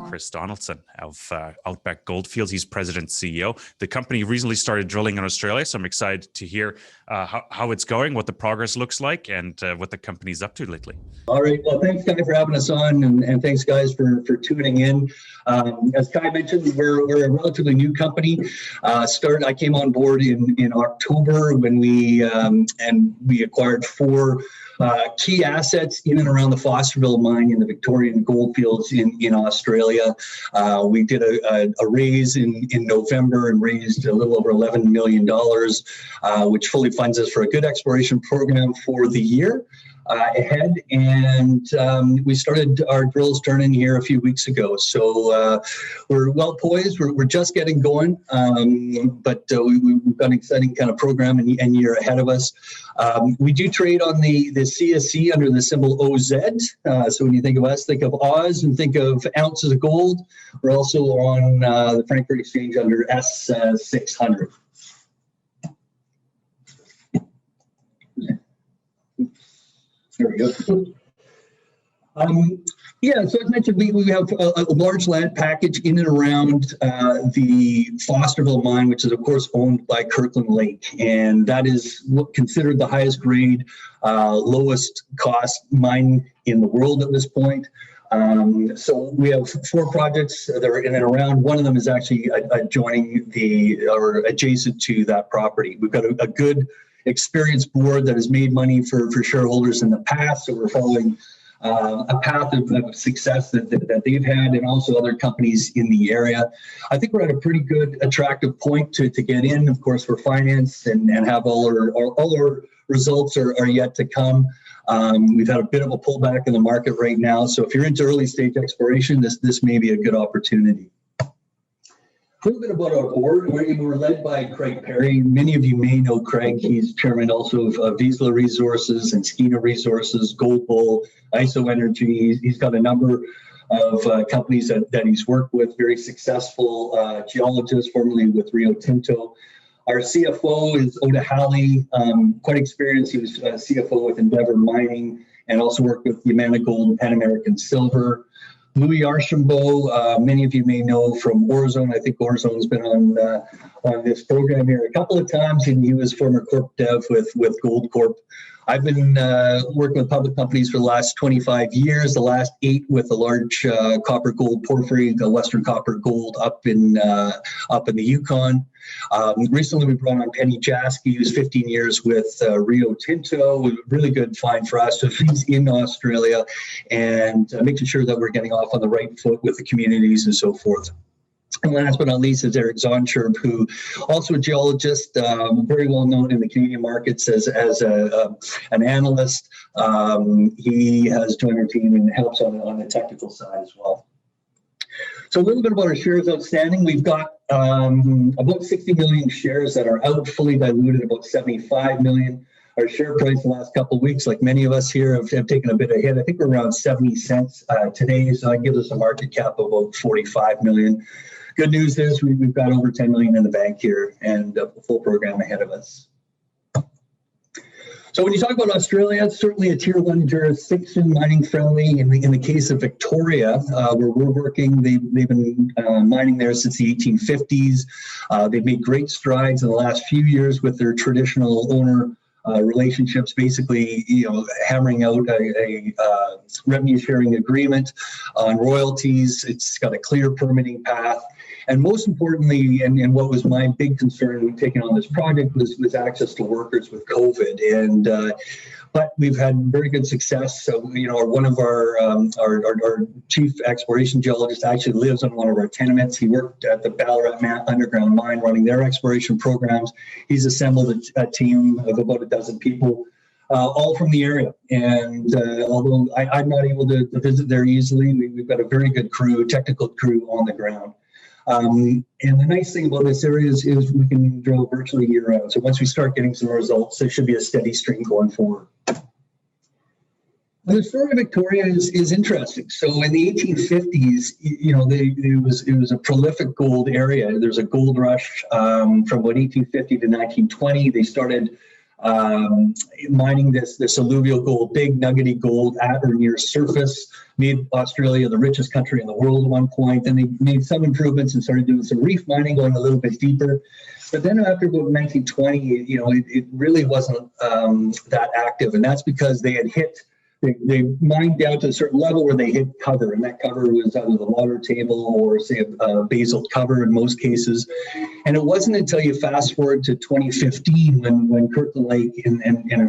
Chris Donaldson of Outback Goldfields. He's president CEO. The company recently started drilling in Australia, so I'm excited to hear how it's going, what the progress looks like, and what the company's up to lately. All right. Well, thanks, Kai, for having us on, and thanks, guys, for tuning in. As Kai mentioned, we're a relatively new company. I came on board in October when we acquired 4 key assets in and around the Fosterville mine in the Victorian Goldfields in Australia. We did a raise in November and raised a little over $11 million, which fully funds us for a good exploration program for the year ahead. And we started our drills turning here a few weeks ago. So we're well poised. We're just getting going, but we've got an exciting kind of program and year ahead of us. We do trade on the CSC under the symbol OZ. So when you think of us, think of Oz and think of ounces of gold. We're also on the Frankfurt Exchange under S600. There we go. So as mentioned, we have a large land package in and around the Fosterville mine, which is, of course, owned by Kirkland Lake. And that is considered the highest grade, lowest cost mine in the world at this point. So we have 4 projects that are in and around. One of them is actually adjoining or adjacent to that property. We've got a good experienced board that has made money for shareholders in the past. So we're following a path of success that they've had, and also other companies in the area. I think we're at a pretty good, attractive point to get in. Of course, we're financed and have all our results are yet to come. We've had a bit of a pullback in the market right now. So if you're into early stage exploration, this may be a good opportunity. A little bit about our board. We're led by Craig Perry. Many of you may know Craig. He's chairman also of Vizsla Resources and Skeena Resources, Gold Bull, ISO Energy. He's got a number of companies that he's worked with, very successful geologist, formerly with Rio Tinto. Our CFO is Oda Halley, quite experienced. He was CFO with Endeavour Mining and also worked with Yamana Gold and Pan American Silver. Louis Archambault, many of you may know from Orezone. I think Orezone's been on this program here a couple of times, and he was former corp dev with Gold Corp. I've been working with public companies for the last 25 years, the last 8 with a large copper gold porphyry, the Western Copper Gold up in the Yukon. Recently, we brought on Penny Jaski, who's 15 years with Rio Tinto, really good find for us. So he's in Australia and making sure that we're getting off on the right foot with the communities and so forth. And last but not least is Eric Zonscherb, who also a geologist, very well known in the Canadian markets as an analyst. He has joined our team and helps on the technical side as well. So a little bit about our shares outstanding. We've got about 60 million shares that are out, fully diluted, about 75 million. Our share price the last couple of weeks, like many of us here, have taken a bit of hit. I think we're around 70 cents today, so that gives us a market cap of about 45 million. Good news is we've got over 10 million in the bank here and a full program ahead of us. So when you talk about Australia, it's certainly a tier 1 jurisdiction, mining friendly. In the case of Victoria, where we're working, they've been mining there since the 1850s. They've made great strides in the last few years with their traditional owner relationships, basically, hammering out a revenue sharing agreement on royalties. It's got a clear permitting path. And most importantly, and what was my big concern when taking on this project was access to workers with COVID. And but we've had very good success. So, one of our chief exploration geologist actually lives on one of our tenements. He worked at the Ballarat underground mine running their exploration programs. He's assembled a team of about a dozen people, all from the area. And although I'm not able to visit there easily, we've got a very good technical crew on the ground. And the nice thing about this area is we can drill virtually year round. So once we start getting some results, there should be a steady stream going forward. The story of Victoria is interesting. So in the 1850s, it was a prolific gold area. There's a gold rush from about 1850 to 1920. They started mining this alluvial gold, big nuggety gold at or near surface, made Australia the richest country in the world at one point. Then they made some improvements and started doing some reef mining, going a little bit deeper. But then after about 1920, it really wasn't that active, and that's because they they mined down to a certain level where they hit cover, and that cover was either the water table or, say, a basalt cover in most cases. And it wasn't until you fast forward to 2015 when Kirkland Lake and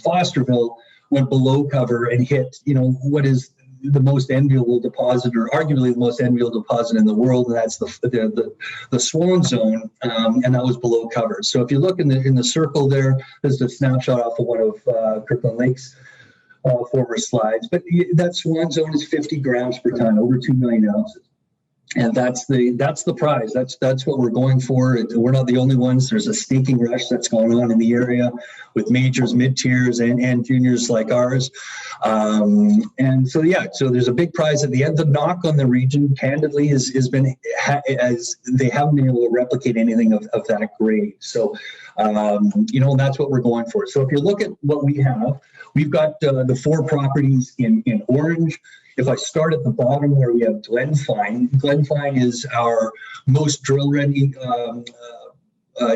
Fosterville went below cover and hit, what is the most enviable deposit, or arguably the most enviable deposit in the world, and that's the Swan Zone, and that was below cover. So if you look in the circle there, there's a snapshot off of one of Kirkland Lake's former slides, but that Swan Zone is 50 grams per ton, over 2 million ounces. And that's the prize. That's what we're going for. We're not the only ones. There's a staking rush that's going on in the area with majors, mid-tiers, and juniors like ours. And so there's a big prize at the end. The knock on the region, candidly, has been as they haven't been able to replicate anything of that grade. So, that's what we're going for. So if you look at what we have, we've got the 4 properties in orange. If I start at the bottom where we have Glenfine is our most drill-ready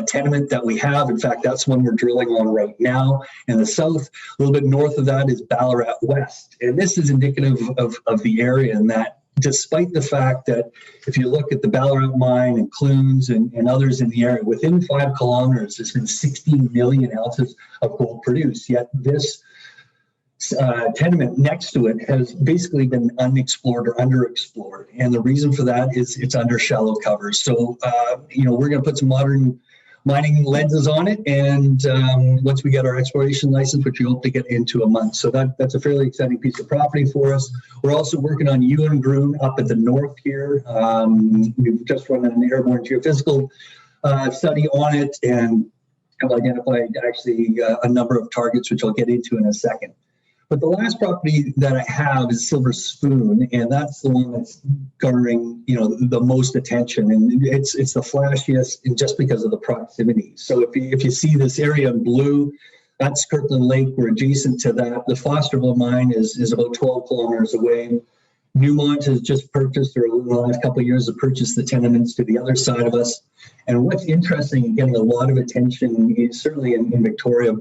tenement that we have. In fact, that's one we're drilling on right now. In the south, a little bit north of that is Ballarat West. And this is indicative of the area, in that despite the fact that if you look at the Ballarat mine and Clunes and others in the area, within 5 kilometers, there's been 16 million ounces of gold produced, yet this tenement next to it has basically been unexplored or underexplored, and the reason for that is it's under shallow cover. So we're going to put some modern mining lenses on it, and once we get our exploration license, which we hope to get into a month, so that's a fairly exciting piece of property for us. We're also working on Ewan Groon up at the north here. We've just run an airborne geophysical study on it, and have identified actually a number of targets, which I'll get into in a second. But the last property that I have is Silver Spoon, and that's the one that's garnering, the most attention, and it's the flashiest, and just because of the proximity. So if you see this area in blue, that's Kirkland Lake. We're adjacent to that. The Fosterville mine is about 12 kilometers away. Newmont has just purchased, or in the last couple of years, have purchased the tenements to the other side of us. And what's interesting and getting a lot of attention, certainly in Victoria,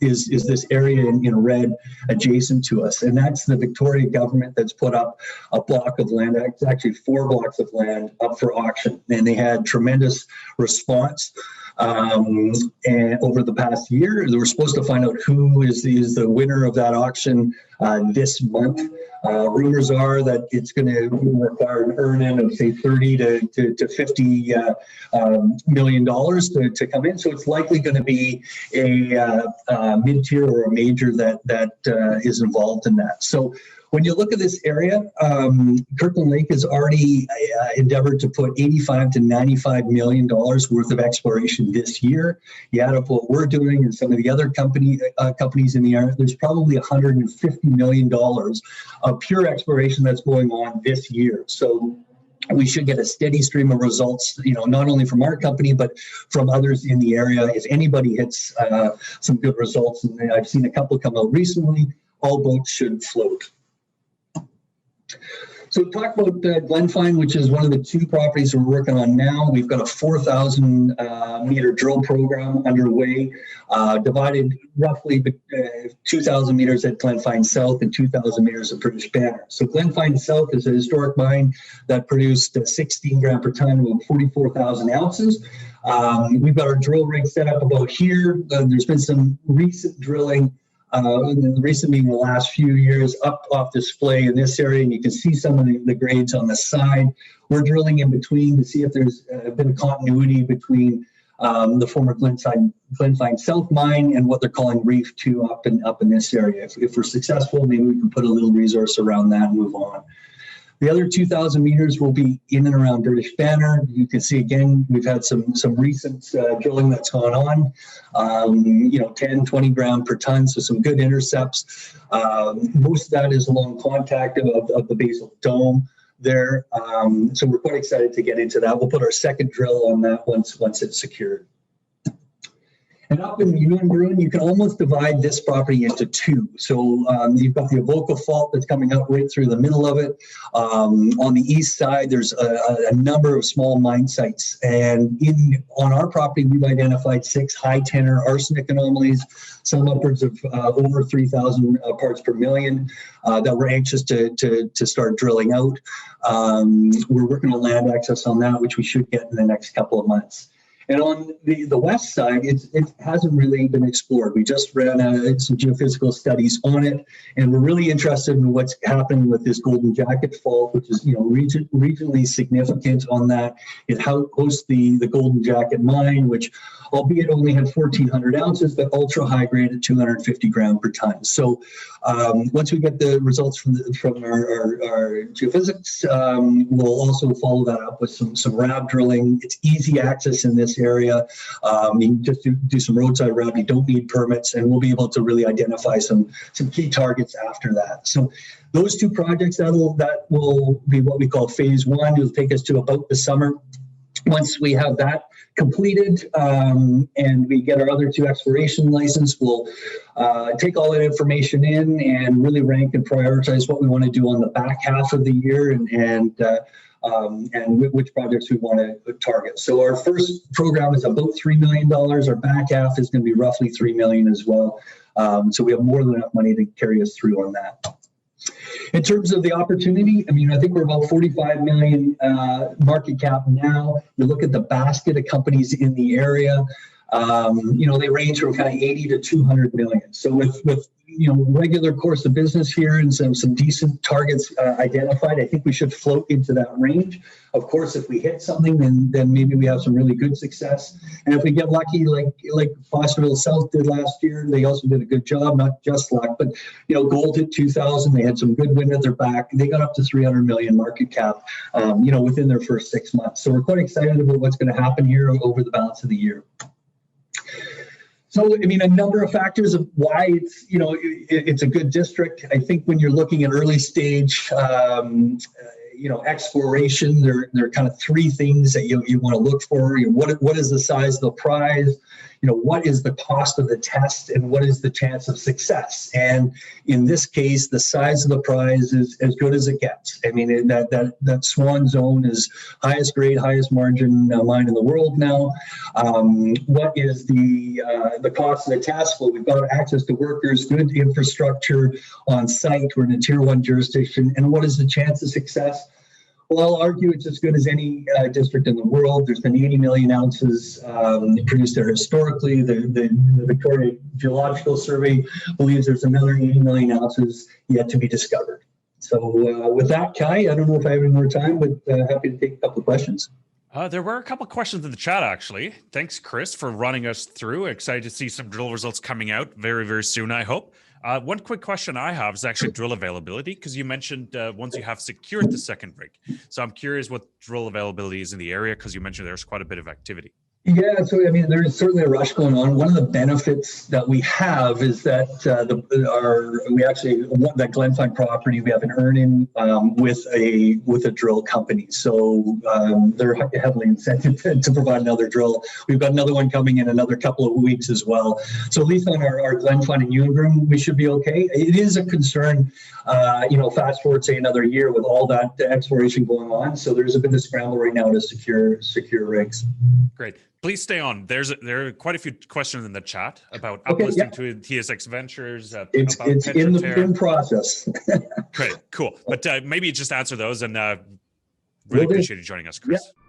is this area in red adjacent to us. And that's the Victoria government that's put up a block of land, it's actually 4 blocks of land up for auction. And they had tremendous response. And over the past year, they were supposed to find out who is the winner of that auction this month. Rumors are that it's going to require an earn-in of, say, $30 to $50 million to come in. So it's likely going to be a mid-tier or a major that is involved in that. So when you look at this area, Kirkland Lake has already endeavored to put $85 to $95 million worth of exploration this year. You add up what we're doing and some of the other companies in the area, there's probably $150 million of pure exploration that's going on this year. So we should get a steady stream of results, not only from our company, but from others in the area. If anybody hits some good results, and I've seen a couple come out recently, all boats should float. So talk about Glenfine, which is one of the 2 properties we're working on now. We've got a 4,000 meter drill program underway, divided roughly 2,000 meters at Glenfine South and 2,000 meters at British Banner. So Glenfine South is a historic mine that produced 16 gram per ton, about 44,000 ounces. We've got our drill rig set up about here. There's been some recent drilling, the recent being the last few years, up off display in this area, and you can see some of the grades on the side. We're drilling in between to see if there's a bit of continuity between the former Glenfine South mine and what they're calling Reef 2 up in this area. If we're successful, maybe we can put a little resource around that and move on. The other 2,000 meters will be in and around British Banner. You can see, again, we've had some recent drilling that's gone on, 10, 20 gram per ton, so some good intercepts. Most of that is along contact of the basalt dome there. So we're quite excited to get into that. We'll put our second drill on that once it's secured. And up in Yuenbrunn, you can almost divide this property into two. So you've got the Avoca Fault that's coming out right through the middle of it. On the east side, there's a number of small mine sites. And on our property, we've identified 6 high tenor arsenic anomalies, some upwards of over 3,000 parts per million that we're anxious to start drilling out. We're working on land access on that, which we should get in the next couple of months. And on the west side, it hasn't really been explored. We just ran some geophysical studies on it, and we're really interested in what's happening with this Golden Jacket Fault, which is regionally significant on that. It hosts the Golden Jacket Mine, which, albeit only had 1,400 ounces, but ultra high grade at 250 grams per ton. So once we get the results from our geophysics, we'll also follow that up with some RAB drilling. It's easy access in this area. You can just do some roadside RAB. You don't need permits, and we'll be able to really identify some key targets after that. So those 2 projects, that will be what we call phase 1. It'll take us to about the summer. Once we have that completed and we get our other 2 exploration license, we'll take all that information in and really rank and prioritize what we want to do on the back half of the year and which projects we want to target. So our first program is about $3 million. Our back half is going to be roughly $3 million as well. So we have more than enough money to carry us through on that. In terms of the opportunity, I think we're about 45 million market cap now. You look at the basket of companies in the area, they range from kind of 80 to 200 million. So with regular course of business here and some decent targets identified, I think we should float into that range. Of course, if we hit something, then maybe we have some really good success. And if we get lucky, like Fosterville South did last year, they also did a good job, not just luck, but gold hit 2,000. They had some good wind at their back. They got up to 300 million market cap, within their first 6 months. So we're quite excited about what's going to happen here over the balance of the year. So, a number of factors of why it's a good district. I think when you're looking at early stage, exploration, there are kind of 3 things that you want to look for. What is the size of the prize? What is the cost of the test, and what is the chance of success? And in this case, the size of the prize is as good as it gets. That Swan Zone is highest grade, highest margin mine in the world now. What is the cost of the test? Well, we've got access to workers, good infrastructure on site. We're in a tier 1 jurisdiction. And what is the chance of success? Well, I'll argue it's as good as any district in the world. There's been 80 million ounces produced there historically. The Victoria Geological Survey believes there's another 80 million ounces yet to be discovered. So with that, Kai, I don't know if I have any more time, but happy to take a couple of questions. There were a couple of questions in the chat, actually. Thanks, Chris, for running us through. Excited to see some drill results coming out very, very soon, I hope. One quick question I have is actually drill availability, because you mentioned once you have secured the second rig. So I'm curious what drill availability is in the area, because you mentioned there's quite a bit of activity. Yeah, so there's certainly a rush going on. One of the benefits that we have is that that Glenfine property, we have an earn-in with a drill company. So they're heavily incented to provide another drill. We've got another one coming in another couple of weeks as well. So at least on our Glenfine and Yuenbrunn, we should be okay. It is a concern, fast forward, say, another year with all that exploration going on. So there's a bit of scramble right now to secure rigs. Great. Please stay on. There are quite a few questions in the chat about uplisting to TSX Ventures. It's in process. Great, cool. But maybe just answer those, and really appreciate you joining us, Chris. Yeah.